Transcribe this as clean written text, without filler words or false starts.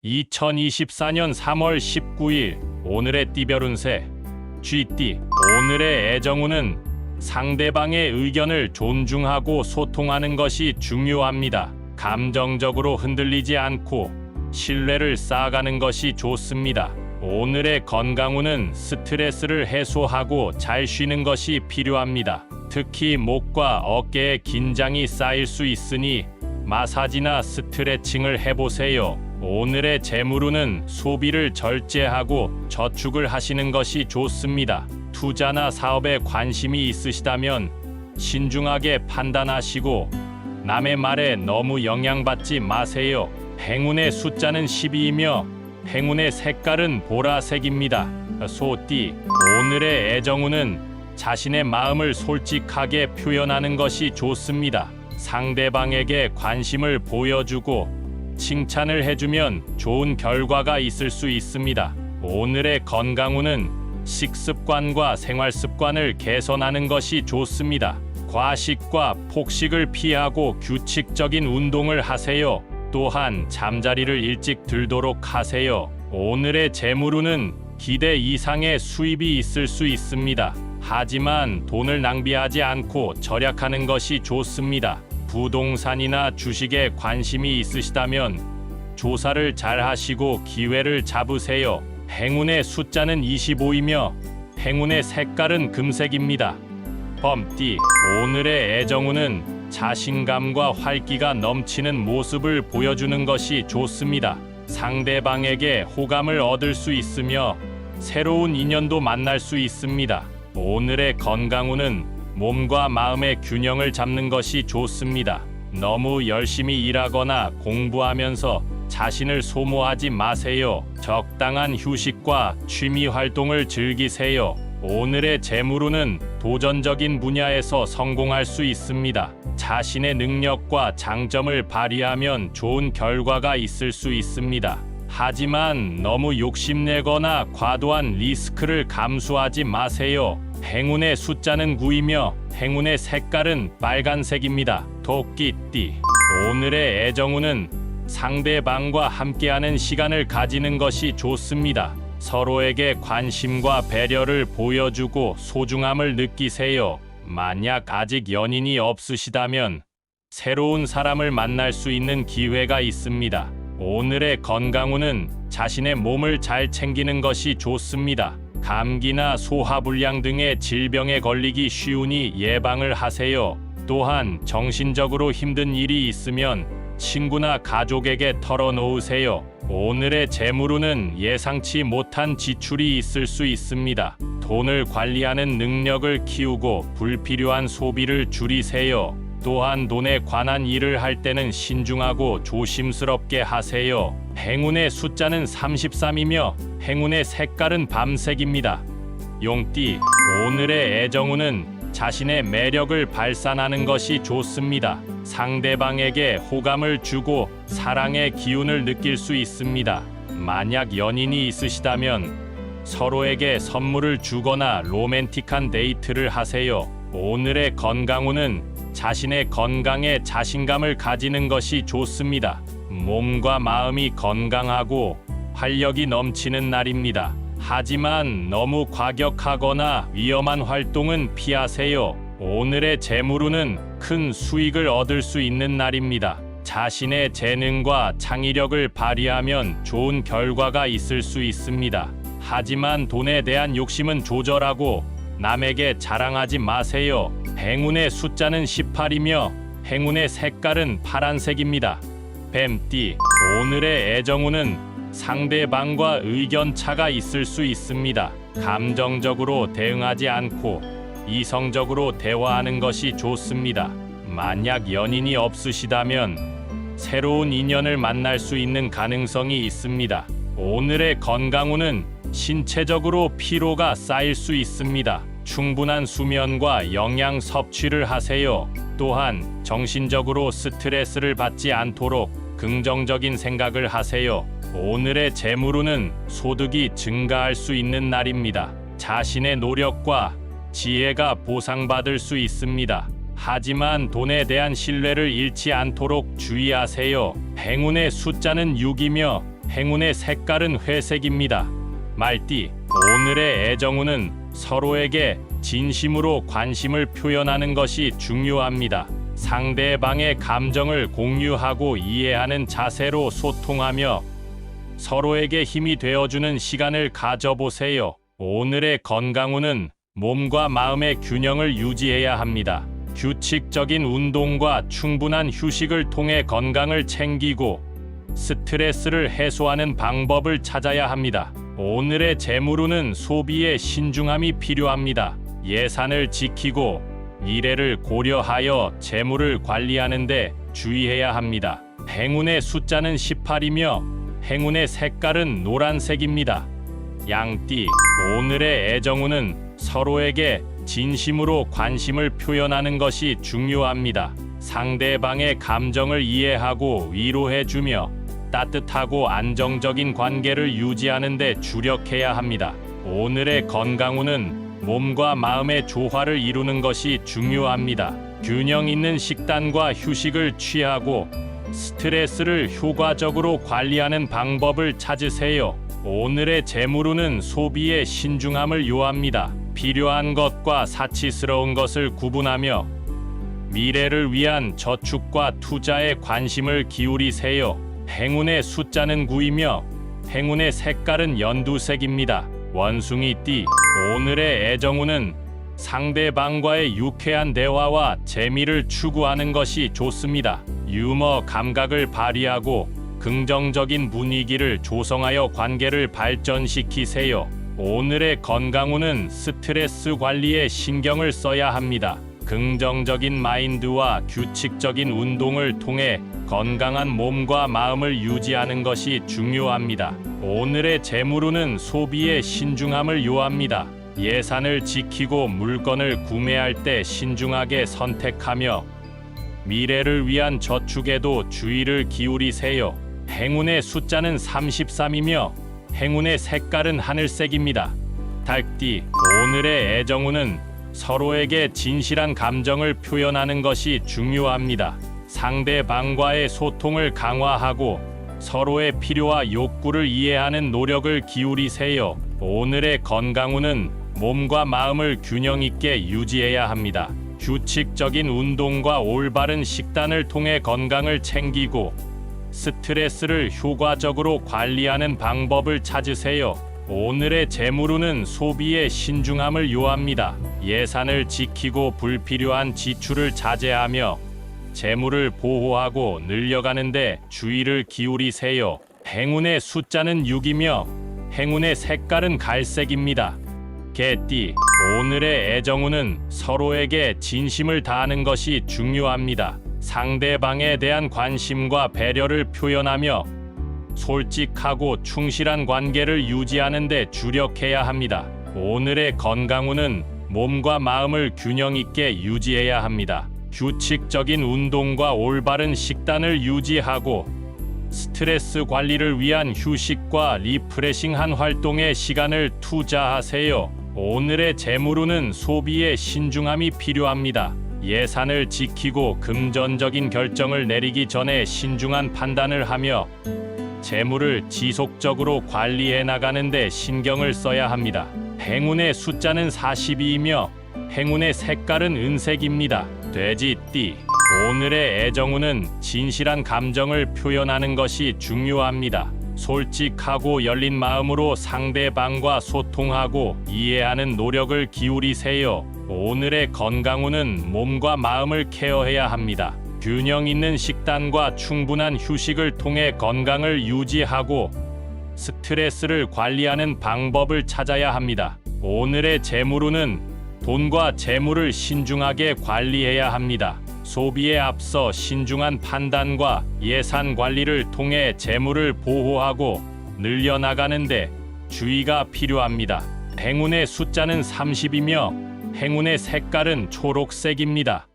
2024년 3월 19일 오늘의 띠별운세 쥐띠. 오늘의 애정운은 상대방의 의견을 존중하고 소통하는 것이 중요합니다. 감정적으로 흔들리지 않고 신뢰를 쌓아가는 것이 좋습니다. 오늘의 건강운은 스트레스를 해소하고 잘 쉬는 것이 필요합니다. 특히 목과 어깨에 긴장이 쌓일 수 있으니 마사지나 스트레칭을 해보세요. 오늘의 재물운은 소비를 절제하고 저축을 하시는 것이 좋습니다. 투자나 사업에 관심이 있으시다면 신중하게 판단하시고 남의 말에 너무 영향받지 마세요. 행운의 숫자는 12이며 행운의 색깔은 보라색입니다. 소띠. 오늘의 애정운은 자신의 마음을 솔직하게 표현하는 것이 좋습니다. 상대방에게 관심을 보여주고 칭찬을 해주면 좋은 결과가 있을 수 있습니다. 오늘의 건강운은 식습관과 생활습관을 개선하는 것이 좋습니다. 과식과 폭식을 피하고 규칙적인 운동을 하세요. 또한 잠자리를 일찍 들도록 하세요. 오늘의 재물운은 기대 이상의 수입이 있을 수 있습니다. 하지만 돈을 낭비하지 않고 절약하는 것이 좋습니다. 부동산이나 주식에 관심이 있으시다면 조사를 잘 하시고 기회를 잡으세요. 행운의 숫자는 25이며 행운의 색깔은 금색입니다. 범띠. 오늘의 애정운은 자신감과 활기가 넘치는 모습을 보여주는 것이 좋습니다. 상대방에게 호감을 얻을 수 있으며 새로운 인연도 만날 수 있습니다. 오늘의 건강운은 몸과 마음의 균형을 잡는 것이 좋습니다. 너무 열심히 일하거나 공부하면서 자신을 소모하지 마세요. 적당한 휴식과 취미 활동을 즐기세요. 오늘의 재물운은 도전적인 분야에서 성공할 수 있습니다. 자신의 능력과 장점을 발휘하면 좋은 결과가 있을 수 있습니다. 하지만 너무 욕심내거나 과도한 리스크를 감수하지 마세요. 행운의 숫자는 9이며 행운의 색깔은 빨간색입니다. 토끼띠. 오늘의 애정운은 상대방과 함께하는 시간을 가지는 것이 좋습니다. 서로에게 관심과 배려를 보여주고 소중함을 느끼세요. 만약 아직 연인이 없으시다면 새로운 사람을 만날 수 있는 기회가 있습니다. 오늘의 건강운은 자신의 몸을 잘 챙기는 것이 좋습니다. 감기나 소화불량 등의 질병에 걸리기 쉬우니 예방을 하세요. 또한 정신적으로 힘든 일이 있으면 친구나 가족에게 털어놓으세요. 오늘의 재물운은 예상치 못한 지출이 있을 수 있습니다. 돈을 관리하는 능력을 키우고 불필요한 소비를 줄이세요. 또한 돈에 관한 일을 할 때는 신중하고 조심스럽게 하세요. 행운의 숫자는 33이며 행운의 색깔은 밤색입니다. 용띠. 오늘의 애정운은 자신의 매력을 발산하는 것이 좋습니다. 상대방에게 호감을 주고 사랑의 기운을 느낄 수 있습니다. 만약 연인이 있으시다면 서로에게 선물을 주거나 로맨틱한 데이트를 하세요. 오늘의 건강운은 자신의 건강에 자신감을 가지는 것이 좋습니다. 몸과 마음이 건강하고 활력이 넘치는 날입니다. 하지만 너무 과격하거나 위험한 활동은 피하세요. 오늘의 재물운은 큰 수익을 얻을 수 있는 날입니다. 자신의 재능과 창의력을 발휘하면 좋은 결과가 있을 수 있습니다. 하지만 돈에 대한 욕심은 조절하고 남에게 자랑하지 마세요. 행운의 숫자는 18이며 행운의 색깔은 파란색입니다. 뱀띠. 오늘의 애정운은 상대방과 의견 차가 있을 수 있습니다. 감정적으로 대응하지 않고 이성적으로 대화하는 것이 좋습니다. 만약 연인이 없으시다면 새로운 인연을 만날 수 있는 가능성이 있습니다. 오늘의 건강운은 신체적으로 피로가 쌓일 수 있습니다. 충분한 수면과 영양 섭취를 하세요. 또한 정신적으로 스트레스를 받지 않도록 긍정적인 생각을 하세요. 오늘의 재물운은 소득이 증가할 수 있는 날입니다. 자신의 노력과 지혜가 보상받을 수 있습니다. 하지만 돈에 대한 신뢰를 잃지 않도록 주의하세요. 행운의 숫자는 6이며 행운의 색깔은 회색입니다. 말띠, 오늘의 애정운은 서로에게 진심으로 관심을 표현하는 것이 중요합니다. 상대방의 감정을 공유하고 이해하는 자세로 소통하며 서로에게 힘이 되어주는 시간을 가져보세요. 오늘의 건강운은 몸과 마음의 균형을 유지해야 합니다. 규칙적인 운동과 충분한 휴식을 통해 건강을 챙기고 스트레스를 해소하는 방법을 찾아야 합니다. 오늘의 재물운은 소비에 신중함이 필요합니다. 예산을 지키고 미래를 고려하여 재물을 관리하는 데 주의해야 합니다. 행운의 숫자는 18이며 행운의 색깔은 노란색입니다. 양띠, 오늘의 애정운은 서로에게 진심으로 관심을 표현하는 것이 중요합니다. 상대방의 감정을 이해하고 위로해주며 따뜻하고 안정적인 관계를 유지하는 데 주력해야 합니다. 오늘의 건강운은 몸과 마음의 조화를 이루는 것이 중요합니다. 균형 있는 식단과 휴식을 취하고 스트레스를 효과적으로 관리하는 방법을 찾으세요. 오늘의 재물운은 소비에 신중함을 요합니다. 필요한 것과 사치스러운 것을 구분하며 미래를 위한 저축과 투자에 관심을 기울이세요. 행운의 숫자는 9이며 행운의 색깔은 연두색입니다. 원숭이띠, 오늘의 애정운은 상대방과의 유쾌한 대화와 재미를 추구하는 것이 좋습니다. 유머 감각을 발휘하고 긍정적인 분위기를 조성하여 관계를 발전시키세요. 오늘의 건강운은 스트레스 관리에 신경을 써야 합니다. 긍정적인 마인드와 규칙적인 운동을 통해 건강한 몸과 마음을 유지하는 것이 중요합니다. 오늘의 재물운은 소비에 신중함을 요합니다. 예산을 지키고 물건을 구매할 때 신중하게 선택하며 미래를 위한 저축에도 주의를 기울이세요. 행운의 숫자는 33이며 행운의 색깔은 하늘색입니다. 닭띠, 오늘의 애정운은 서로에게 진실한 감정을 표현하는 것이 중요합니다. 상대방과의 소통을 강화하고 서로의 필요와 욕구를 이해하는 노력을 기울이세요. 오늘의 건강운은 몸과 마음을 균형 있게 유지해야 합니다. 규칙적인 운동과 올바른 식단을 통해 건강을 챙기고 스트레스를 효과적으로 관리하는 방법을 찾으세요. 오늘의 재물운은 소비에 신중함을 요합니다. 예산을 지키고 불필요한 지출을 자제하며 재물을 보호하고 늘려가는 데 주의를 기울이세요. 행운의 숫자는 6이며 행운의 색깔은 갈색입니다. 개띠, 오늘의 애정운은 서로에게 진심을 다하는 것이 중요합니다. 상대방에 대한 관심과 배려를 표현하며 솔직하고 충실한 관계를 유지하는 데 주력해야 합니다. 오늘의 건강운은 몸과 마음을 균형 있게 유지해야 합니다. 규칙적인 운동과 올바른 식단을 유지하고 스트레스 관리를 위한 휴식과 리프레싱한 활동에 시간을 투자하세요. 오늘의 재물운은 소비에 신중함이 필요합니다. 예산을 지키고 금전적인 결정을 내리기 전에 신중한 판단을 하며 재물을 지속적으로 관리해 나가는 데 신경을 써야 합니다. 행운의 숫자는 42이며 행운의 색깔은 은색입니다. 돼지띠, 오늘의 애정운은 진실한 감정을 표현하는 것이 중요합니다. 솔직하고 열린 마음으로 상대방과 소통하고 이해하는 노력을 기울이세요. 오늘의 건강운은 몸과 마음을 케어해야 합니다. 균형 있는 식단과 충분한 휴식을 통해 건강을 유지하고 스트레스를 관리하는 방법을 찾아야 합니다. 오늘의 재물운은 돈과 재물을 신중하게 관리해야 합니다. 소비에 앞서 신중한 판단과 예산 관리를 통해 재물을 보호하고 늘려나가는 데 주의가 필요합니다. 행운의 숫자는 30이며 행운의 색깔은 초록색입니다.